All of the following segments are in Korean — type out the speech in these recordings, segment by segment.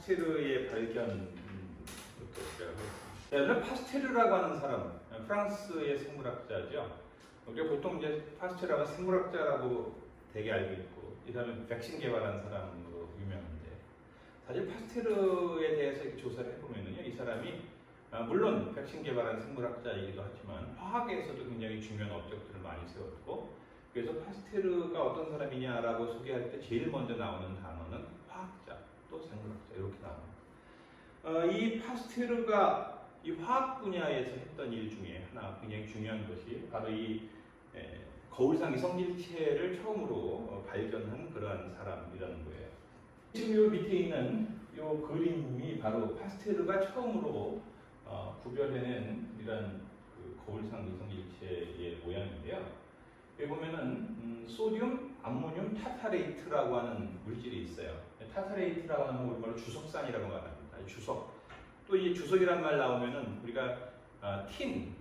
파스테르의 발견부터 시작하겠습니다. 르 파스테르라고 하는 사람, 프랑스의 생물학자죠. 우리가 보통 이제 파스테르가 생물학자라고 되게 알고 있고, 이 사람은 백신 개발한 사람으로 유명한데, 사실 파스테르에 대해서 이렇게 조사를 해보면요, 이 사람이 물론 백신 개발한 생물학자이기도 하지만 화학에서도 굉장히 중요한 업적들을 많이 세웠고, 그래서 파스테르가 어떤 사람이냐라고 소개할 때 제일 먼저 나오는 단어는 화학자, 또 생물학자 이렇게 나옵니다. 이 파스테르가 이 화학 분야에서 했던 일 중에 하나 굉장히 중요한 것이 바로 이 거울상 이성질체를 처음으로 발견한 그러한 사람이라는 거예요. 지금 요 밑에 있는 요 그림이 바로 파스테르가 처음으로 구별해낸 이런 그 거울상 이성질체의 모양인데요. 여기 보면은 소듐, 암모늄, 타타레이트라고 하는 물질이 있어요. 타타레이트라고 하는 건 우리말로 주석산이라고 말합니다. 주석. 또 이 주석이란 말 나오면은 우리가 틴,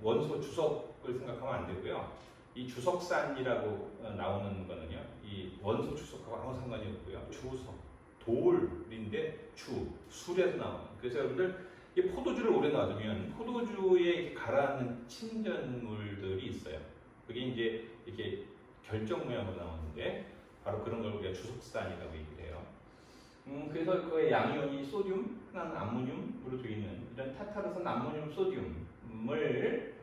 원소 주석을 생각하면 안 되고요. 이 주석산이라고 나오는 거는요, 이 원소 주석하고 아무 상관이 없고요. 주석, 돌인데 술에서 나오는. 그래서 여러분들 이 포도주를 오래 놔두면 포도주에 이렇게 가라앉는 침전물들이 있어요. 그게 이제 이렇게 결정 모양으로 나오는데 바로 그런 걸 우리가 주석산이라고 얘기를 해요. 그래서 그의 양이온이 소듐, 하나는 암모늄으로 되어 있는 이런 타타르산 암모늄 소듐을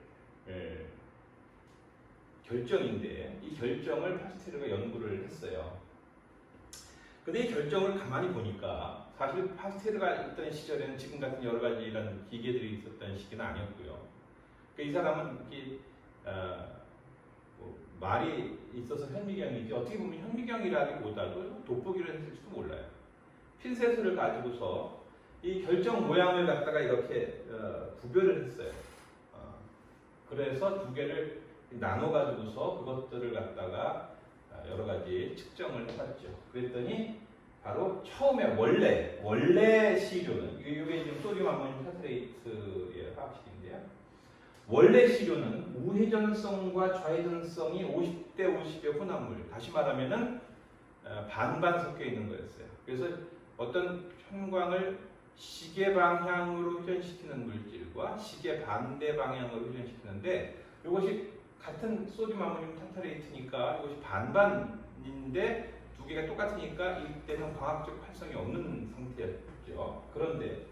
결정인데 이 결정을 파스테르가 연구를 했어요. 근데 이 결정을 가만히 보니까 사실 파스테르가 있던 시절에는 지금 같은 여러 가지 이런 기계들이 있었던 시기는 아니었고요. 그러니까 이 사람은 이렇게 말이 있어서 현미경이지 어떻게 보면 현미경이라기보다도 돋보기를 했을지도 몰라요. 핀셋을 가지고서 이 결정 모양을 갖다가 이렇게 구별을 했어요. 그래서 두 개를 나눠 가지고서 그것들을 갖다가 여러 가지 측정을 해봤죠. 그랬더니 바로 처음에 원래 시료는 이게 지금 소듐 암모늄 타타레이트의 화학식인데요. 원래 시료는 우회전성과 좌회전성이 50대 50의 혼합물, 다시 말하면은 반반 섞여 있는 거였어요. 그래서 어떤 편광을 시계 방향으로 회전시키는 물질과 시계 반대 방향으로 회전시키는데 이것이 같은 소듐 암모늄 타타레이트니까 이것이 반반인데 두 개가 똑같으니까 이때는 광학적 활성이 없는 상태였죠. 그런데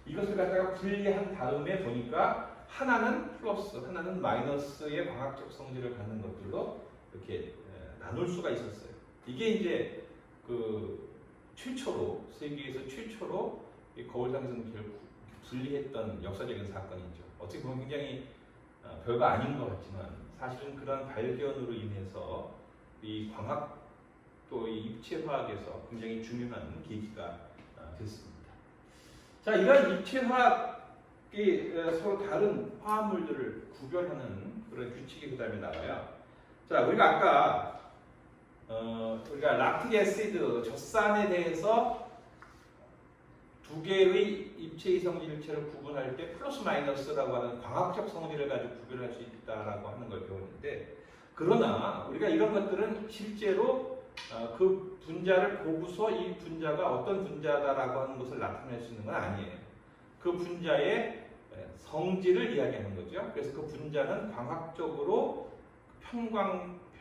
이것을 갖다가 분리한 다음에 보니까 하나는 플러스, 하나는 마이너스의 광학적 성질을 갖는 것들로 이렇게 나눌 수가 있었어요. 이게 이제 그 최초로 세계에서 최초로 거울상 이성질을 분리했던 역사적인 사건이죠. 어떻게 보면 굉장히 별거 아닌 것 같지만 사실은 그런 발견으로 인해서 이 광학 또 이 입체화학에서 굉장히 중요한 계기가 됐습니다. 자, 이런 입체화학이 서로 다른 화합물들을 구별하는 그런 규칙이 그 다음에 나와요. 자, 우리가 아까 우리가 락틱 애시드, 젖산에 대해서 두 개의 입체 이성질체를 구분할 때 플러스 마이너스라고 하는 광학적 성질을 가지고 구별할 수 있다라고 하는 걸 배웠는데, 그러나 우리가 이런 것들은 실제로 그 분자를 보고서 이 분자가 어떤 분자다라고 하는 것을 나타낼 수 있는 건 아니에요. 그 분자의 성질을 이야기하는 거죠. 그래서 그 분자는 광학적으로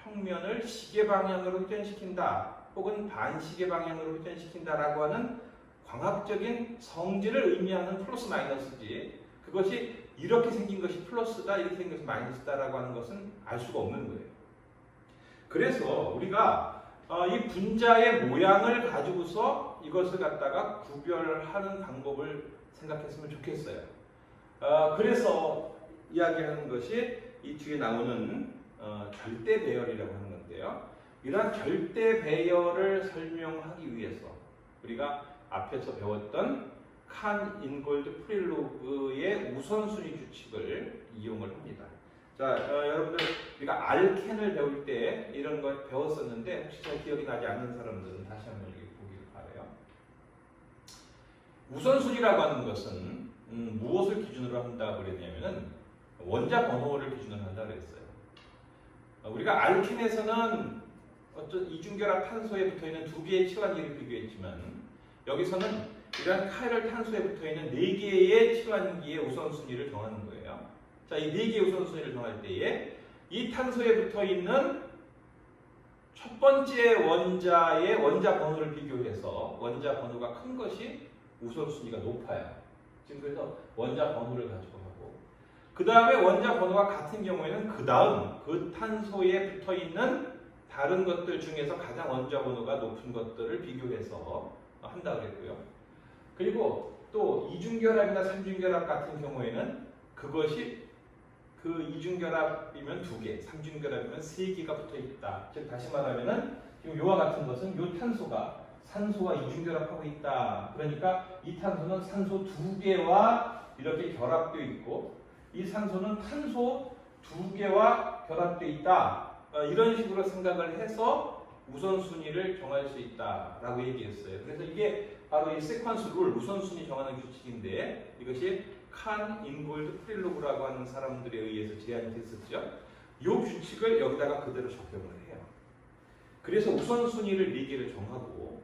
평면을 시계 방향으로 회전시킨다, 혹은 반시계 방향으로 회전시킨다라고 하는 광학적인 성질을 의미하는 플러스 마이너스지, 그것이 이렇게 생긴 것이 플러스다, 이렇게 생긴 것이 마이너스다라고 하는 것은 알 수가 없는 거예요. 그래서 우리가 이 분자의 모양을 가지고서 이것을 갖다가 구별하는 방법을 생각했으면 좋겠어요. 그래서 이야기하는 것이 이 뒤에 나오는 절대 배열이라고 하는 건데요. 이러한 절대 배열을 설명하기 위해서 우리가 앞에서 배웠던 칸, 인골드, 프릴로그의 우선순위 규칙을 이용을 합니다. 자, 여러분들 우리가 알켄을 배울 때 이런 거 배웠었는데 혹시 잘 기억이 나지 않는 사람들은 다시 한번 여기 보기를 바라요. 우선순위라고 하는 것은 무엇을 기준으로 한다고 그랬냐면은 원자 번호를 기준으로 한다고 그랬어요. 우리가 알켄에서는 어떤 이중결합 탄소에 붙어있는 두 개의 칠환기를 비교했지만 여기서는 이러한 카이럴 탄소에 붙어있는 4개의 치환기의 우선순위를 정하는 거예요. 자, 이 4개의 우선순위를 정할 때에 이 탄소에 붙어있는 첫 번째 원자의 원자 번호를 비교해서 원자 번호가 큰 것이 우선순위가 높아요. 지금 그래서 원자 번호를 가지고 하고, 그 다음에 원자 번호가 같은 경우에는 그 다음 그 탄소에 붙어있는 다른 것들 중에서 가장 원자 번호가 높은 것들을 비교해서 한다고 했고요. 그리고 또 이중결합이나 삼중결합 같은 경우에는 그것이 그 이중결합이면 2개, 삼중결합이면 3개가 붙어있다. 즉 다시 말하면은 지금 요와 같은 것은 요 탄소가 산소와 이중결합하고 있다. 그러니까 이 탄소는 산소 2개와 이렇게 결합되어 있고, 이 산소는 탄소 2개와 결합되어 있다. 이런 식으로 생각을 해서 우선순위를 정할 수 있다라고 얘기했어요. 그래서 이게 바로 이 세퀀스 룰, 우선순위 정하는 규칙인데, 이것이 칸, 인골드, 프릴로그라고 하는 사람들에 의해서 제안이 됐었죠. 이 규칙을 여기다가 그대로 적용을 해요. 그래서 우선순위를 4개를 정하고,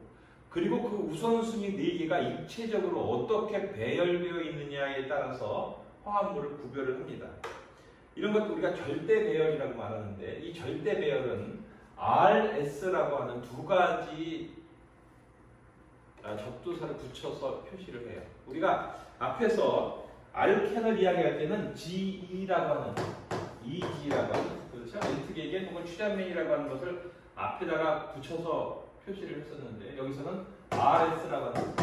그리고 그 우선순위 4개가 입체적으로 어떻게 배열되어 있느냐에 따라서 화합물을 구별을 합니다. 이런 것도 우리가 절대 배열이라고 말하는데, 이 절대 배열은 RS라고 하는 2가지 접두사를 붙여서 표시를 해요. 우리가 앞에서 알켄을 이야기할 때는 GE라고 하는, EG라고 하는, 그렇죠? 엔트게겐 혹은 취단면이라고 하는 것을 앞에다가 붙여서 표시를 했었는데, 여기서는 RS라고 하는,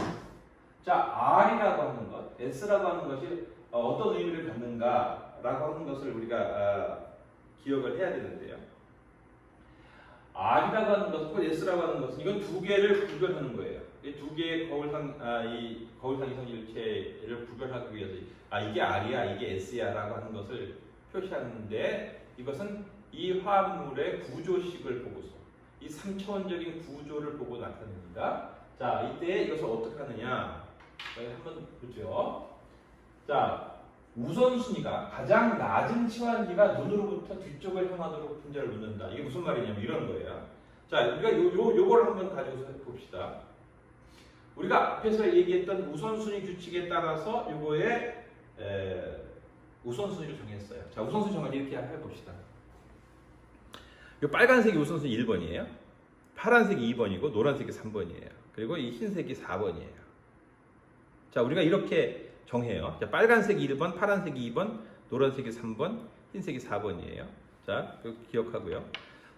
자, R이라고 하는 것, S라고 하는 것이 어떤 의미를 갖는가라고 하는 것을 우리가 기억을 해야 되는데요. R이라고 하는 것과 S라고 하는 것은 이건 2개를 구별하는 거예요. 이 2개의 이 거울상 이성 일체를 구별하기 위해서 이게 R이야, 이게 S야라고 하는 것을 표시하는데, 이것은 이 화합물의 구조식을 보고서 이 3차원적인 구조를 보고 나타냅니다. 자, 이때 이것을 어떻게 하느냐? 한번 보죠. 자, 우선순위가 가장 낮은 치환기가 눈으로부터 뒤쪽을 향하도록 분자를 놓는다. 이게 무슨 말이냐면 이런 거예요. 자, 우리가 요걸 한번 가지고서 봅시다. 우리가 앞에서 얘기했던 우선순위 규칙에 따라서 요거의 우선순위를 정했어요. 자, 우선순위 정할 때 이렇게 해봅시다. 요 빨간색이 우선순위 1번이에요. 파란색이 2번이고 노란색이 3번이에요. 그리고 이 흰색이 4번이에요. 자, 우리가 이렇게 정해요. 자, 빨간색이 1번, 파란색이 2번, 노란색이 3번, 흰색이 4번이에요. 자, 기억하고요.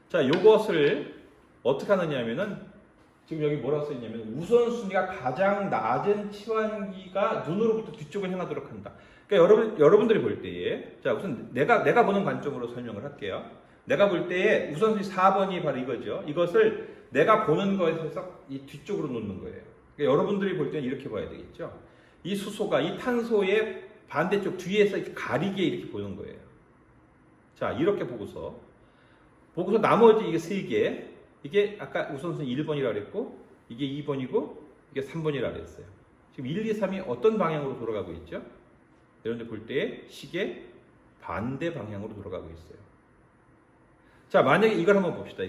자, 요것을 어떻게 하느냐면은 지금 여기 뭐라고 써 있냐면 우선순위가 가장 낮은 치환기가 눈으로부터 뒤쪽을 향하도록 한다. 그러니까 여러분들이 볼 때에, 자, 우선 내가 보는 관점으로 설명을 할게요. 내가 볼 때에 우선순위 4번이 바로 이거죠. 이것을 내가 보는 거에서 이 뒤쪽으로 놓는 거예요. 그러니까 여러분들이 볼 때는 이렇게 봐야 되겠죠. 이 수소가 이 탄소의 반대쪽 뒤에서 이렇게 가리게 이렇게 보는 거예요. 자, 이렇게 보고서 나머지 이게 3개, 이게 아까 우선순위 1번이라고 그랬고, 이게 2번이고, 이게 3번이라고 그랬어요. 지금 1, 2, 3이 어떤 방향으로 돌아가고 있죠? 여러분들 볼 때 시계 반대 방향으로 돌아가고 있어요. 자, 만약에 이걸 한번 봅시다.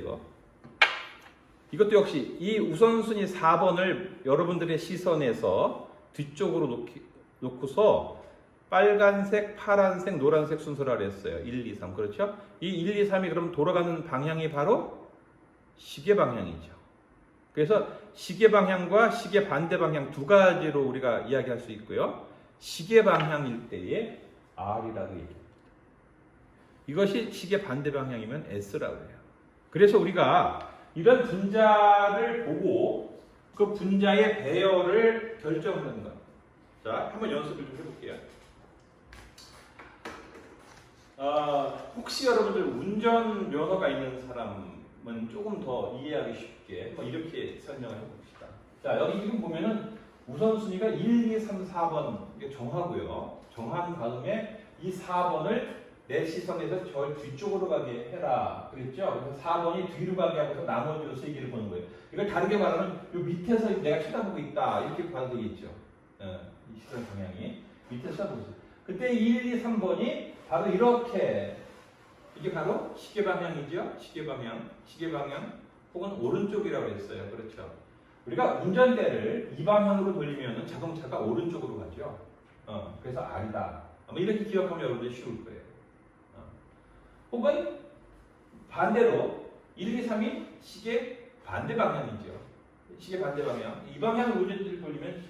이것도 역시 이 우선순위 4번을 여러분들의 시선에서 뒤쪽으로 놓고서 빨간색, 파란색, 노란색 순서라 그랬어요. 1, 2, 3. 그렇죠? 이 1, 2, 3이 그럼 돌아가는 방향이 바로 시계 방향이죠. 그래서 시계 방향과 시계 반대 방향 2가지로 우리가 이야기할 수 있고요. 시계 방향일 때에 R이라고 얘기합니다. 이것이 시계 반대 방향이면 S라고 해요. 그래서 우리가 이런 분자를 보고 그 분자의 배열을 결정하는 것. 자, 한번 연습을 좀 해볼게요. 혹시 여러분들 운전 면허가 있는 사람은 조금 더 이해하기 쉽게 이렇게 설명을 해봅시다. 자, 여기 지금 보면은 우선순위가 1, 2, 3, 4번 정하고요. 정한 다음에 이 4번을 내 시선에서 저 뒤쪽으로 가게 해라. 그랬죠? 그래서 4번이 뒤로 가게 하고서 나머지 3개를 보는 거예요. 이걸 다르게 말하면 요 밑에서 내가 쳐다보고 있다. 이렇게 봐도 되겠죠. 이 시선 방향이. 밑에서 쳐다보고 있어요. 그때 1, 2, 3번이 바로 이렇게, 이게 바로 시계 방향이죠? 시계 방향 혹은 오른쪽이라고 했어요. 그렇죠? 우리가 운전대를 이 방향으로 돌리면 자동차가 오른쪽으로 가죠. 그래서 R이다. 아마 이렇게 기억하면 여러분들 쉬울 거예요. 혹은 반대로 1, 2, 3이 시계 반대 방향이죠. 시계 반대 방향. 이 방향으로 운전대를 돌리면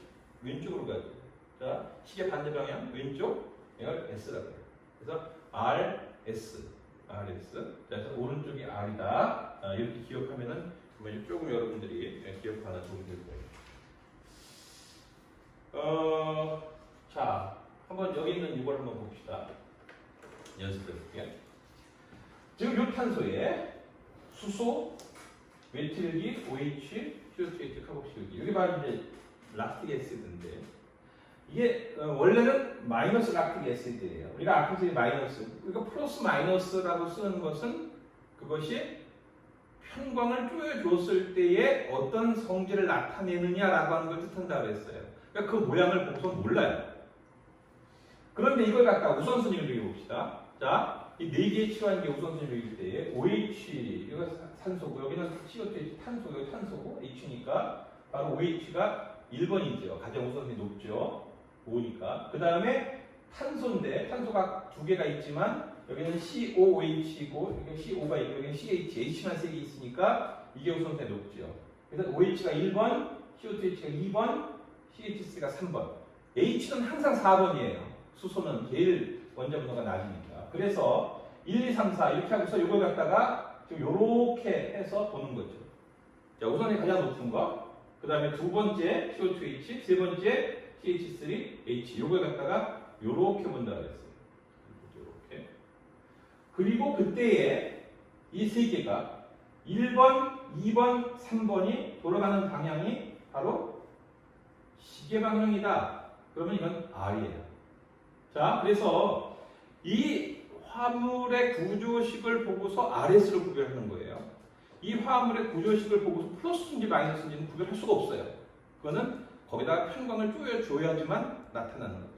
왼쪽으로 가죠. 자, 시계 반대 방향 왼쪽 이걸 S라고 해요. 그래서 R, S. RS. 그래서 오른쪽이 R이다. 이렇게 기억하면은 조금 여러분들이 기억하는 도움이 될 거예요. 자, 한번 여기 있는 이걸 한번 봅시다. 연습해 볼게요. 지금 이 탄소에 수소, 메틸기, OH, CO2, 카복실기. 여기 바로 이제 락틱 애시드인데 이게 원래는 마이너스 락틱 애시드예요. 우리가 앞에서 마이너스, 우리가 플러스 마이너스라고 쓰는 것은 그것이 편광을 쪼여줬을 때에 어떤 성질을 나타내느냐라고 하는 걸 뜻한다고 했어요. 그러니까 그 모양을 보고서 몰라요. 그런데 이걸 갖다 우선순위를 그려봅시다. 자, 이 네 개의 치환기 우선순위를 그릴 때에 OH, 이거 산소고, 여기는 CO2, 탄소, 여기 탄소고, H니까 바로 OH가 1번이죠. 가장 우선순위 높죠. 5니까. 그 다음에 탄소인데, 탄소가 두 개가 있지만, 여기는 COOH이고, 여기 CO가 있고, 여기는 CH, H만 3개 있으니까, 이게 우선순위 높죠. 그래서 OH가 1번, CO2H가 2번, CH3가 3번. H는 항상 4번이에요. 수소는 제일 원자 분호가 낮으니까. 그래서 1, 2, 3, 4 이렇게 하고서 이걸 갖다가 지금 요렇게 해서 보는 거죠. 자, 우선이 가장 높은 거, 그 다음에 두 번째 CO2H, 세 번째 CH3H 요걸 갖다가 요렇게 본다고 했어요. 요렇게. 그리고 그때에 이 세 개가 1번, 2번, 3번이 돌아가는 방향이 바로 시계 방향이다. 그러면 이건 R이에요. 자, 그래서 이 화물의 구조식을 보고서 RS를 구별하는 거예요. 이 화물의 구조식을 보고서 플러스인지 마이너스인지는 구별할 수가 없어요. 그거는 거기다가 편광을 쪼여줘야지만 나타나는 거죠.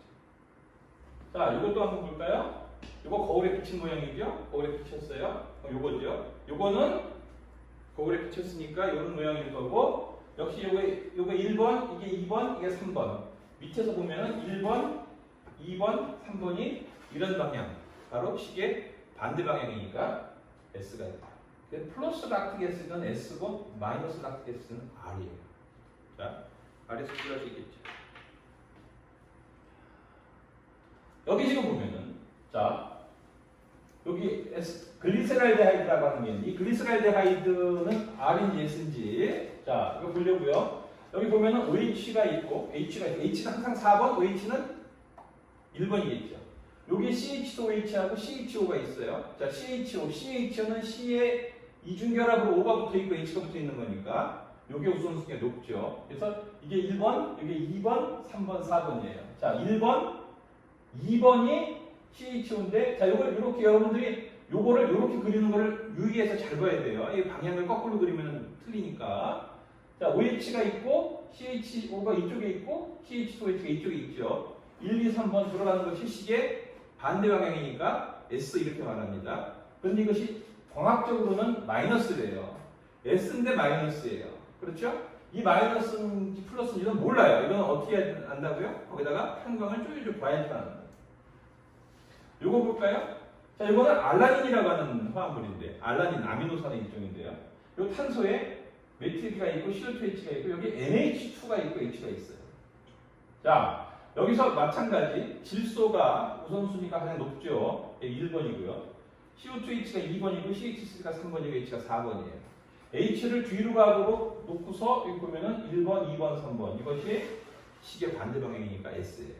자, 이것도 한번 볼까요? 이거 거울에 비친 모양이죠? 거울에 비쳤어요. 요거죠. 요거는 거울에 비쳤으니까 이런 모양일 거고, 역시 요거 1번, 이게 2번, 이게 3번. 밑에서 보면은 1번, 2번, 3번이 이런 방향. 바로 시계 반대 방향이니까 S가 있다. 플러스 락틱 S는 S고 마이너스 락틱 S는 R이에요. 자, RS 필요하시겠죠. 여기 지금 보면은 자, 여기 글리세랄데하이드라고 하는 게 있는데 이 글리세랄데하이드는 R인지 S인지 자, 이거 보려고요. 여기 보면은 OH가 있고 H가 있고 H는 항상 4번, OH는 1번이겠죠. 여기 CH2OH하고 CHO가 있어요. 자, CHO, CHO는 C에 이중결합으로 O가 붙어 있고 H가 붙어 있는 거니까 이게 우선순위가 높죠. 그래서 이게 1번, 이게 2번, 3번, 4번이에요. 자, 1번, 2번이 CHO인데 자, 요걸 이렇게 여러분들이 요거를 이렇게 그리는 거를 유의해서 잘 봐야 돼요. 이 방향을 거꾸로 그리면 틀리니까. 자, OH가 있고 CHO가 이쪽에 있고 CH2OH가 이쪽에 있죠. 1, 2, 3번 들어가는 것이 시계 반대 방향이니까 S 이렇게 말합니다. 그런데 이것이 광학적으로는 마이너스래요. S인데 마이너스예요. 그렇죠? 이 마이너스인지 플러스인지는 몰라요. 이건 어떻게 안다고요? 거기다가 편광을 쪼여줘 봐야지 하는 거예요. 요거 볼까요? 자, 이거는 알라닌이라고 하는 화합물인데 알라닌 아미노산의 일종인데요. 요 탄소에 메틸기가 있고 CO2H가 있고 여기 NH2가 있고 H가 있어요. 자, 여기서 마찬가지 질소가 우선순위가 가장 높죠. 1번이고요. CO2H가 2번이고 CH3가 3번이고 H가 4번이에요. H를 뒤로 가도록 놓고서 여기 보면은 1번, 2번, 3번 이것이 시계 반대 방향이니까 S예요.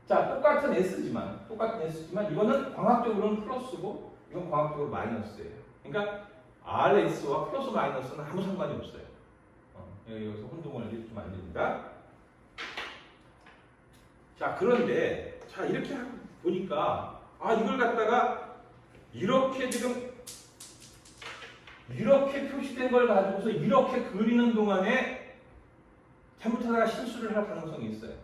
자, 똑같은 S지만 이거는 광학적으로는 플러스고 이건 광학적으로 마이너스예요. 그러니까 RS와 플러스 마이너스는 아무 상관이 없어요. 여기서 혼동을 일으키면 안 됩니다. 자, 그런데 자 이렇게 보니까 이걸 갖다가 이렇게 지금 이렇게 표시된 걸 가지고서 이렇게 그리는 동안에 잘못하다가 실수를 할 가능성이 있어요.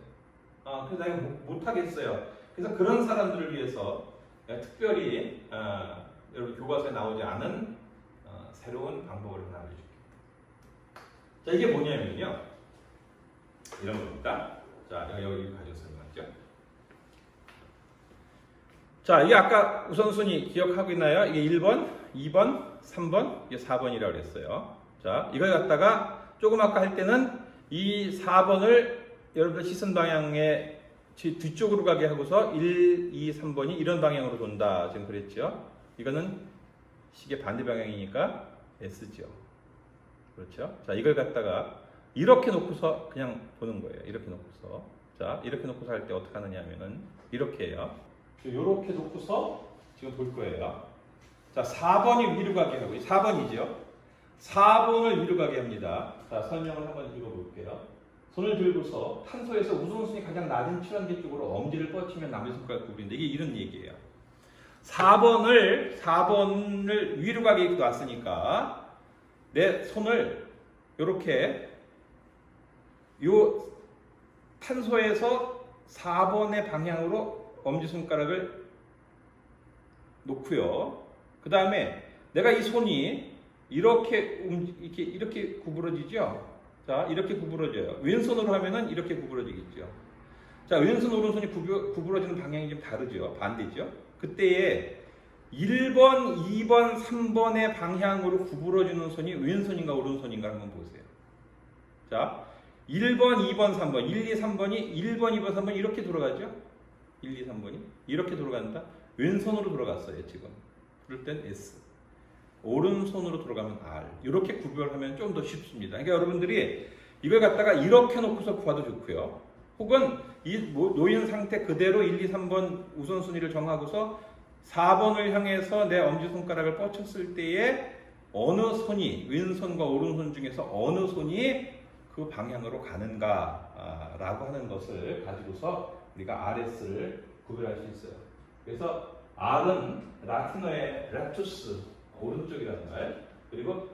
그래서 내가 못하겠어요. 그래서 그런 사람들을 위해서 특별히 여러분 교과서에 나오지 않은 새로운 방법을 하나 알려줄게요. 자, 이게 뭐냐면요. 이런 겁니다. 자, 여기 가지고 설명하죠. 자, 이게 아까 우선순위 기억하고 있나요? 이게 1번, 2번, 3번, 이게 4번이라고 그랬어요. 자, 이걸 갖다가 조금 아까 할 때는 이 4번을 여러분들 시선 방향의 뒤쪽으로 가게 하고서 1, 2, 3번이 이런 방향으로 돈다. 지금 그랬죠? 이거는 시계 반대 방향이니까 S죠. 그렇죠? 자, 이걸 갖다가 이렇게 놓고서 그냥 보는 거예요. 이렇게 놓고서. 자, 이렇게 놓고서 할 때 어떻게 하느냐 하면은 이렇게 해요. 이렇게 놓고서 지금 볼 거예요. 자, 4번이 위로 가게 하고, 4번이죠? 4번을 위로 가게 합니다. 자, 설명을 한번 읽어볼게요. 손을 들고서 탄소에서 우선순위 가장 낮은 칠환계 쪽으로 엄지를 뻗치면 남의손가락 구부린다. 이게 이런 얘기예요. 4번을 위로 가게 놨으니까 내 손을 이렇게 요 탄소에서 4번의 방향으로 엄지손가락을 놓고요. 그 다음에 내가 이 손이 이렇게 구부러지죠? 자, 이렇게 구부러져요. 왼손으로 하면은 이렇게 구부러지겠죠. 자, 왼손, 오른손이 구부러지는 방향이 좀 다르죠. 반대죠. 그때에 1번, 2번, 3번의 방향으로 구부러지는 손이 왼손인가 오른손인가 한번 보세요. 자, 1번, 2번, 3번, 1, 2, 3번이 1번, 2번, 3번 이렇게 돌아가죠? 1, 2, 3번이 이렇게 돌아간다? 왼손으로 돌아갔어요, 지금. 그럴 땐 S. 오른손으로 돌아가면 R. 이렇게 구별하면 좀 더 쉽습니다. 그러니까 여러분들이 이걸 갖다가 이렇게 놓고서 구하도 좋고요. 혹은 이 놓인 상태 그대로 1, 2, 3번 우선순위를 정하고서 4번을 향해서 내 엄지손가락을 뻗쳤을 때에 어느 손이 왼손과 오른손 중에서 어느 손이 그 방향으로 가는가 라고 하는 것을 가지고서 우리가 RS를 구별할 수 있어요. 그래서 R은 라틴어의 라투스 오른쪽이라는 말, 그리고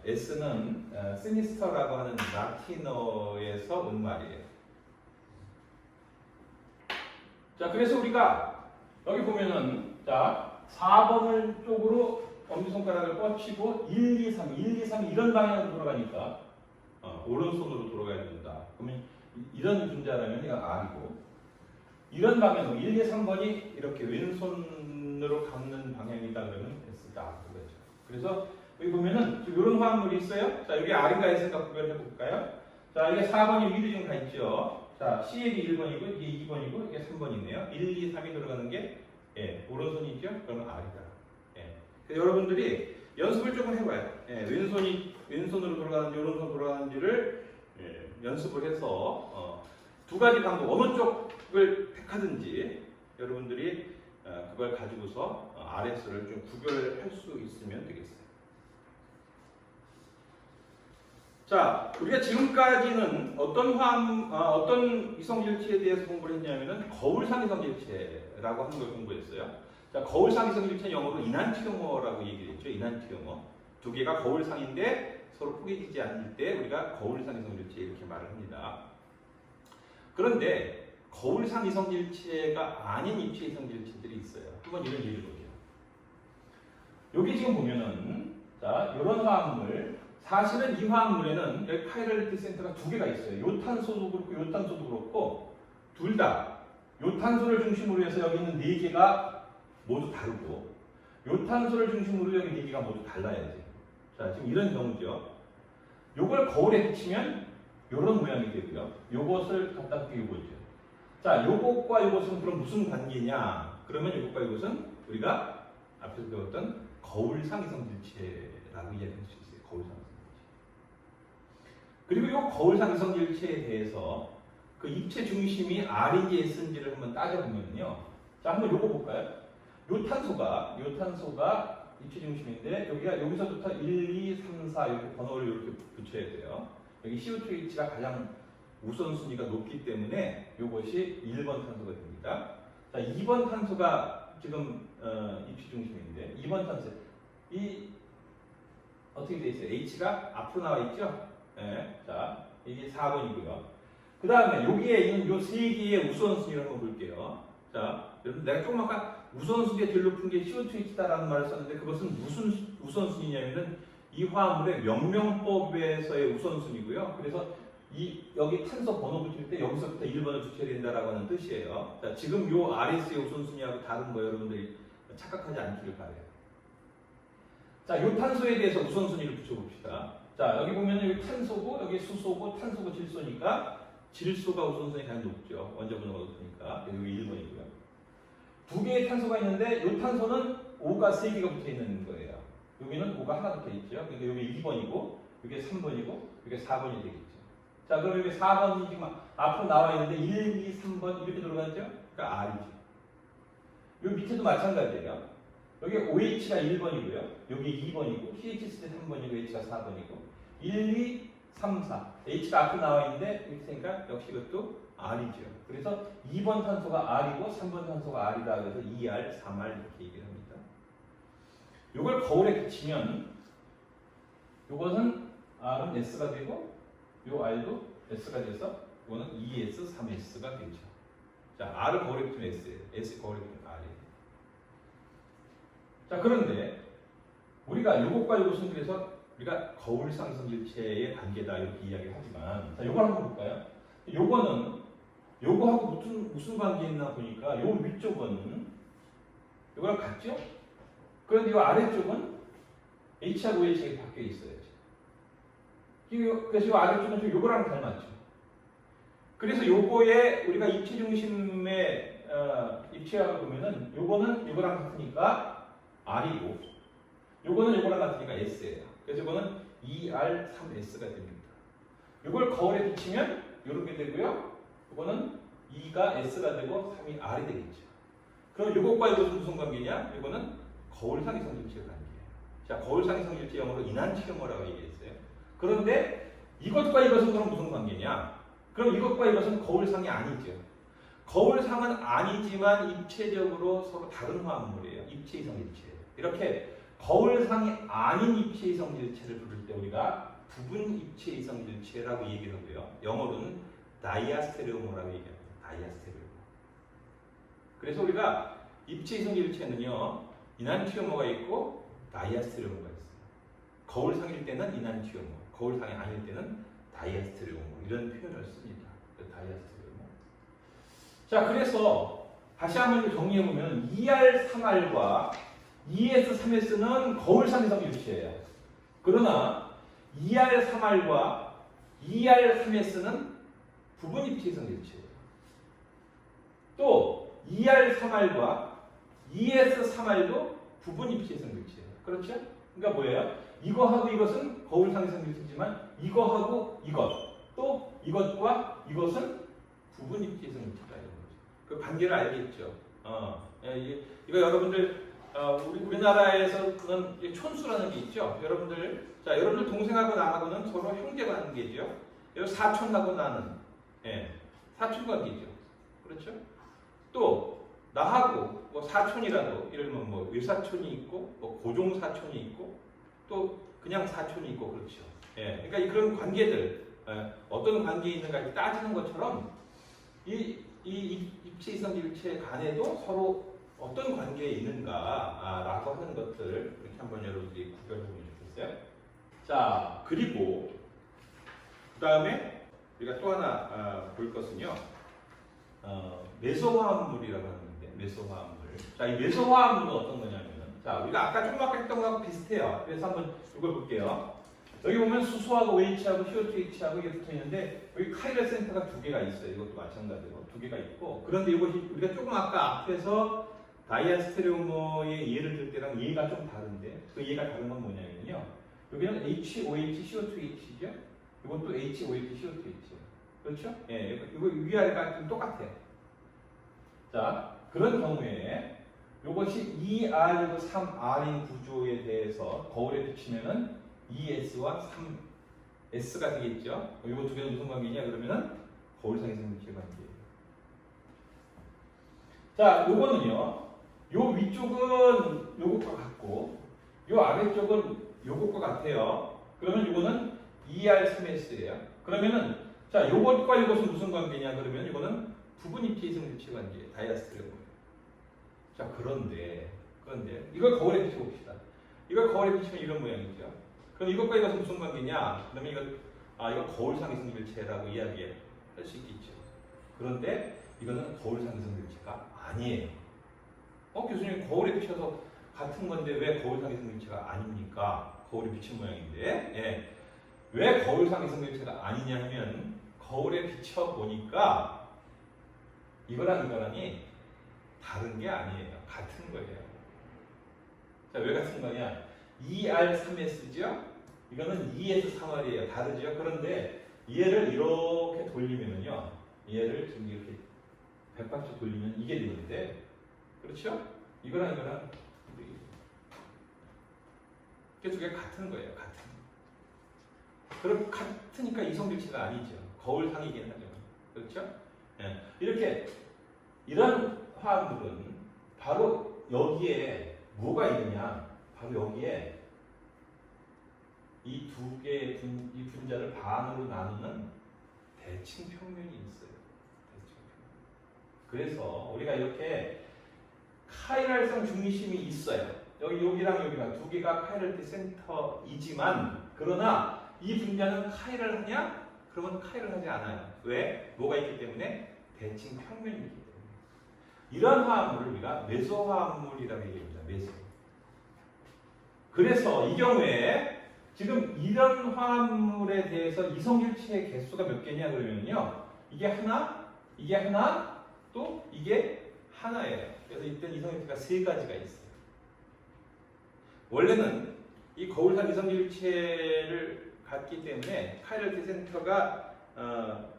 S는 시니스터라고 하는 라틴어에서 온 말이에요. 자, 그래서 우리가 여기 보면은 자 4번을 쪽으로 엄지손가락을 뻗치고 1, 2, 3, 1, 2, 3 이런 방향으로 돌아가니까 오른손으로 돌아가야 된다. 그러면 이런 분자라면 이건 R이고, 이런 방향으로 1, 2, 3번이 이렇게 왼손으로 감는 방향이다 그러면 S다. 그렇죠. 그래서 여기 보면은 이런 화합물이 있어요. 자, 여기 R인가 S인가 구별해 볼까요? 자, 이게 4번이 위로 지금 가 있죠. 자, CL이 1번이고 이게 2번이고 이게 3번이네요. 1, 2, 3이 들어가는 게 오른손이죠. 그러면 R이다. 그래서 여러분들이 연습을 조금 해봐요. 왼손으로 돌아가는지 오른손으로 돌아가는지를 연습을 해서 두 가지 방법 어느 쪽을 택하든지 여러분들이 그걸 가지고서 RS를 좀 구별할 수 있으면 되겠어요. 자, 우리가 지금까지는 어떤 이성질체에 대해서 공부를 했냐면은 거울상 이성질체라고 하는 걸 공부했어요. 자, 거울상 이성질체 영어로 이난티오머라고 얘기를 했죠. 이난티오머. 두 개가 거울상인데 서로 포개지지 않을 때 우리가 거울상 이성질체 이렇게 말을 합니다. 그런데 거울상 이성질체가 아닌 입체 이성질체들이 있어요. 한번 이런 예를 보죠. 여기 지금 보면은 자, 이런 화합물, 사실은 이 화합물에는 여기 카이럴리티 센터가 두 개가 있어요. 요 탄소도 그렇고 요 탄소도 그렇고 둘 다 요 탄소를 중심으로 해서 여기 있는 네 개가 모두 다르고 요 탄소를 중심으로 여기 네 개가 모두 달라야지. 자, 지금 이런 경우죠. 요걸 거울에 비치면 요런 모양이 되고요. 요것을 갖다 비교보죠. 자, 요것과 요것은 그럼 무슨 관계냐? 그러면 요것과 요것은 우리가 앞에서 배웠던 거울상 이성질체라고 이야기할 수 있어요. 거울상 이성질체. 그리고 요 거울상 이성질체에 대해서 그 입체 중심이 R인지 S인지를 한번 따져보면요. 자, 한번 요거 볼까요? 요 탄소가 입체 중심인데 여기서부터 1, 2, 3, 4 이렇게 번호를 이렇게 붙여야 돼요. 여기 CO2H가 가장 우선순위가 높기 때문에 이것이 1번 탄소가 됩니다. 자, 2번 탄소가 지금 입체 중심인데 2번 탄소 이 어떻게 돼 있어요? H가 앞으로 나와 있죠? 네. 자, 이게 4번이고요. 그 다음에 여기에 있는 요 세 개의 우선순위를 한번 볼게요. 자, 여러분 내가 조금 아까 우선순위가 제일 높은 게 CO2H다라는 말을 썼는데 그것은 무슨 우선순위냐면은 이 화합물의 명명법에서의 우선순위고요. 그래서 여기 탄소 번호 붙일 때 여기서부터 1번을 붙여야 된다라고 하는 뜻이에요. 자, 지금 요 RS의 우선순위하고 다른 거 여러분들이 착각하지 않기를 바래요. 자, 요 탄소에 대해서 우선순위를 붙여봅시다. 자, 여기 보면은 여기 탄소고, 여기 수소고, 탄소고, 질소니까 질소가 우선순위 가장 높죠. 원자 번호가 높으니까. 여기 1번이고요. 두 개의 탄소가 있는데 요 탄소는 O가 3개가 붙어 있는 거예요. 여기는 O가 하나 붙어 있죠. 그러니까 여기 2번이고, 여기 3번이고, 여기 4번이 되겠죠. 자, 그럼 여기 4번이 지금 앞으로 나와 있는데 1, 2, 3번 이렇게 들어갔죠? 그러니까 R이죠. 요 밑에도 마찬가지예요. 여기 OH가 1번이고요. 여기 2번이고, CH 있을 때 3번이고, H가 4번이고, 1, 2, 3, 4. H가 앞으로 나와 있는데 이렇게 되니까 역시 이것도 R이죠. 그래서 2번 탄소가 R이고 3번 탄소가 R이다. 그래서 2R, 3R 이렇게 얘기를 합니다. 요걸 거울에 비치면 요것은 R은 S가 되고 요 R도 S가 돼서 이거는 2S, 3S가 되죠. 자, R을 거울에 비치면 S예요. S 거울에 비치면 R이에요. 자, 그런데 우리가 요것과 요것은 그래서 우리가 거울 상승일체의 관계다 이렇게 이야기를 하지만, 자, 요걸 한번 볼까요? 요거는 요거하고 무슨 관계 있나 보니까 요 위쪽은 요거랑 같죠? 그런데 요 아래쪽은 H하고 OH가 바뀌어 있어야죠. 그래서 요 아래쪽은 좀 요거랑 닮았죠. 그래서 요거에 우리가 입체 중심의 입체학을 보면은 요거는 요거랑 같으니까 R이고 요거는 요거랑 같으니까 S예요. 그래서 이거는 2R, 3S가 됩니다. 이걸 거울에 비치면 이렇게 되고요. 이거는 2가 S가 되고 3이 R이 되겠죠. 그럼 이것과 이것은 무슨 관계냐? 이거는 거울상의 성질체 관계예요. 자, 거울상의 성질체 영어로 이난치혐오라고 얘기했어요. 그런데 이것과 이것은 그럼 무슨 관계냐? 그럼 이것과 이것은 거울상이 아니죠. 거울상은 아니지만 입체적으로 서로 다른 화합물이에요. 입체 이성질체예요. 이렇게 거울상이 아닌 입체 이성질체를 부를 때 우리가 부분 입체 이성질체라고 얘기를 하고요. 영어로는 다이아스테레오모라고 얘기합니다. 다이아스테레오모. 그래서 우리가 입체 이성질체는요, 이난티오모가 있고 다이아스테레오모가 있어요. 거울상일 때는 이난티오모, 거울상이 아닐 때는 다이아스테레오모 이런 표현을 씁니다. 다이아스테레오모. 자, 그래서 다시 한번 정리해 보면 2R, 3R과 2S, 3S는 거울상의 성질체예요. 그러나 2R, 3R과 2R, 3S는 부분 입체 성질체예요. 또 2R, 3R과 2S, 3R도 부분 입체 성질체예요. 그렇죠? 그러니까 뭐예요? 이거하고 이것은 거울상의 성질체지만 이거하고 이것, 또 이것과 이것은 부분 입체 성질체다 이런 거죠. 그 관계를 알겠죠? 이거 여러분들 우리나라에서 그런 촌수라는 게 있죠. 여러분들 동생하고 나하고는 서로 형제 관계죠. 사촌하고 나는 사촌 관계죠. 그렇죠? 또 나하고 뭐 사촌이라도 예를 들면 뭐 외사촌이 있고 뭐 고종 사촌이 있고 또 그냥 사촌이 있고 그렇죠. 그러니까 그런 관계들 어떤 관계에 있는가 따지는 것처럼 이 입체 이성질체 간에도 서로 어떤 관계에 있는가라고 하는 것들 이렇게 한번 여러분들이 구별해 보면 좋겠어요. 자, 그리고 그 다음에 우리가 또 하나 볼 것은요, 메소화합물이라고 하는데 메소화합물. 자, 이 메소화합물은 어떤 거냐면은, 자, 우리가 아까 조금 아까 했던 거하고 비슷해요. 그래서 한번 이걸 볼게요. 여기 보면 수소하고 OH하고 CO2H하고 이게 붙어 있는데 여기 카이럴 센터가 두 개가 있어요. 이것도 마찬가지로 두 개가 있고, 그런데 이것이 우리가 조금 아까 앞에서 다이아스테레오모의 예를 들 때랑 예가 좀 다른데 그 예가 다른 건 뭐냐면요. 여기는 HOH, CO2H죠. 이것도 HOH, CO2H예요. 그렇죠? 이거 위아래가 좀 똑같아요. 자, 그런 경우에 이것이 2R, 3R인 구조에 대해서 거울에 비치면은 2S와 3S가 되겠죠. 이거 두 개는 무슨 관계냐? 그러면은 거울상의 성질체 관계예요. 자, 요거는요. 요 위쪽은 요것과 같고 요 아래쪽은 요것과 같아요. 그러면 요거는 2R, 3S예요. 그러면은 자, 요것과 요것은 무슨 관계냐? 그러면 이거는 부분 입체 이성질체 관계, 다이아스테레오모예요. 자, 그런데 이걸 거울에 비춰 봅시다. 이걸 거울에 비추면 이런 모양이죠. 그럼 이것과 이것은 무슨 관계냐? 그러면 이거 거울상 이성질체라고 이야기할 수 있겠죠. 그런데 이거는 거울상 이성질체가 아니에요. 교수님 거울에 비춰서 같은 건데 왜 거울상 이성질체가 아닙니까? 거울에 비친 모양인데. 예. 왜 거울상 이성질체가 아니냐 하면 거울에 비춰 보니까 이거랑 이거랑이 다른 게 아니에요. 같은 거예요. 자, 왜 같은 거냐? 2R3S죠? 이거는 2에서 3R이에요. 다르죠? 그런데 얘를 이렇게 돌리면은요. 얘를 지금 이렇게 180도 돌리면 이게 되는데, 그렇죠? 이거랑 이거랑 이게 두 개가 같은 거예요. 같은. 그럼 같으니까 이성질체가 아니죠. 거울상이긴 하죠. 그렇죠? 예. 이렇게 이런 화합물은 바로 여기에 뭐가 있느냐? 바로 여기에 이 두 개의 이 분자를 반으로 나누는 대칭 평면이 있어요. 대칭 평면. 그래서 우리가 이렇게 카이랄성 중심이 있어요. 여기랑 두 개가 카이랄티 센터이지만 그러나 이 분자는 카이를 하냐? 그러면 카이를 하지 않아요. 왜? 뭐가 있기 때문에? 대칭 평면이 있기 때문에. 이런 화합물을 우리가 메소 화합물이라고 얘기합니다. 메소. 그래서 이 경우에 지금 이런 화합물에 대해서 이성질체의 개수가 몇 개냐 그러면요. 이게 하나, 또 이게 하나예요. 그래서 이때 이성질체가 세 가지가 있어요. 원래는 이 거울상 이성질체를 갖기 때문에 카이럴티 센터가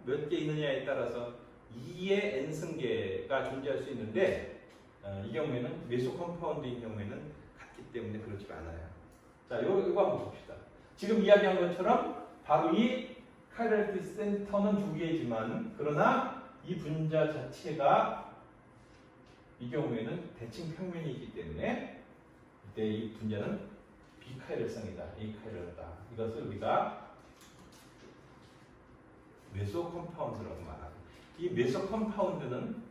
몇 개 있느냐에 따라서 2의 n승계가 존재할 수 있는데 이 경우에는 메소 컴파운드인 경우에는 같기 때문에 그렇지 않아요. 자, 이거 한번 봅시다. 지금 이야기한 것처럼 바로 이 카이럴티 센터는 두 개지만 그러나 이 분자 자체가 이 경우에는 대칭 평면이기 때문에 이때 이 분자는 비카이럴성이다. A카이럴이다. 이것을 우리가 메소 컴파운드라고 말합니다. 이 메소 컴파운드는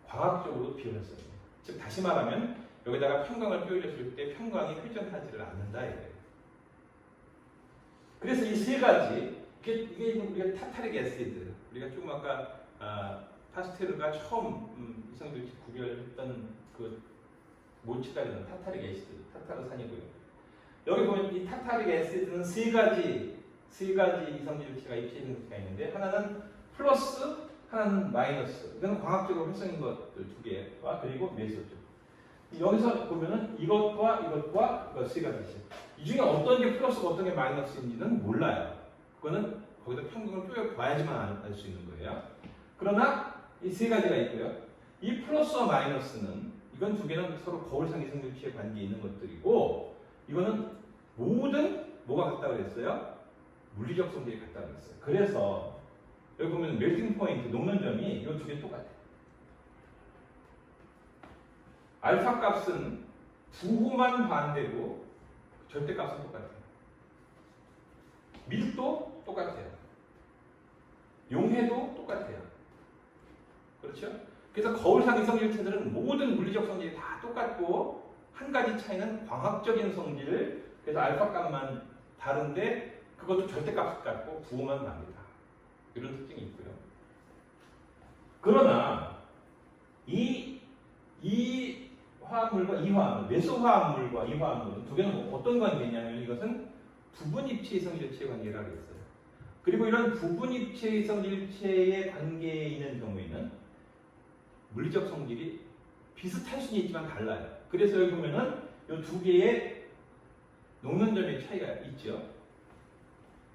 과학적으로 비효율성이에요. 즉 다시 말하면 여기다가 평광을 끼워줬을 때 평광이 회전하지를 않는다 이거예요. 그래서 이 세 가지 이게 우리가 타타릭 애시드 우리가 조금 아까 파스테르가 처음 이성질체 구별했던 그 모치가 되는 타타릭 애시드 타타르산이고요. 여기 보면 이 타타릭 애시드는 세 가지 이성질체가 입체이성질체가 있는데 하나는 플러스, 하나는 마이너스. 이건 광학적으로 활성인 것들 두 개와 그리고 메소죠. 여기서 보면은 이것과 이거 세 가지죠. 이 중에 어떤 게 플러스고 어떤 게 마이너스인지는 몰라요. 그거는 거기다 평균을 쪼여봐야지만 알 수 있는 거예요. 그러나 이 세 가지가 있고요. 이 플러스와 마이너스는 이건 두 개는 서로 거울상 이성질체의 관계에 있는 것들이고 이거는 모든 뭐가 같다고 그랬어요? 물리적 성질이 같다고 그랬어요. 그래서 여기 보면 멜팅 포인트, 녹는 점이 이거 두 개 똑같아요. 알파 값은 부호만 반대고 절대값은 똑같아요. 밀도 똑같아요. 용해도 똑같아요. 그렇죠? 그래서 거울상 이성질체들은 모든 물리적 성질이 다 똑같고 한 가지 차이는 광학적인 성질. 그래서 알파 값만 다른데 그것도 절대값 같고 부호만 다릅니다. 이런 특징이 있고요. 그러나 이 화합물과 이 화합물, 메소 화합물과 이 화합물은 두 개는 어떤 관계냐면 이것은 부분 입체 이성질체 관계라고 했어요. 그리고 이런 부분 입체 이성질체의 관계에 있는 경우에는 물리적 성질이 비슷할 수는 있지만 달라요. 그래서 여기 보면은 이 두 개의 녹는 점의 차이가 있죠.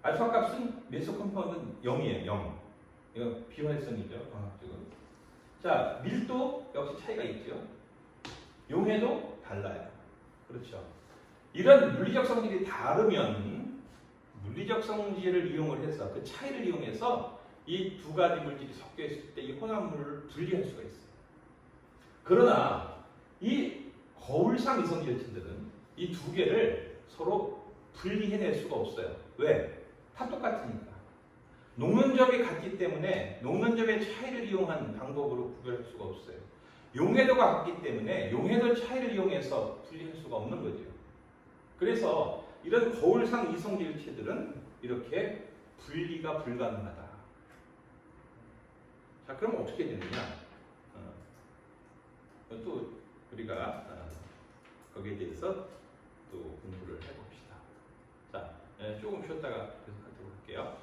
알파 값은 메소 컴파운드는 0이에요. 0. 이건 비활성이죠. 광학적으로. 자, 밀도 역시 차이가 있죠. 용해도 달라요. 그렇죠. 이런 물리적 성질이 다르면 물리적 성질을 이용을 해서 그 차이를 이용해서 이 두 가지 물질이 섞여 있을 때 이 혼합물을 분리할 수가 있어요. 그러나 이 거울상 이성질체들은 이 두 개를 서로 분리해낼 수가 없어요. 왜? 다 똑같으니까. 녹는 점이 같기 때문에 녹는 점의 차이를 이용한 방법으로 구별할 수가 없어요. 용해도가 같기 때문에 용해도 차이를 이용해서 분리할 수가 없는 거죠. 그래서 이런 거울상 이성질체들은 이렇게 분리가 불가능하다. 자, 그럼 어떻게 되느냐? 또 우리가 거기에 대해서 또 공부를 해봅시다. 자, 조금 쉬었다가 계속하도록 할게요.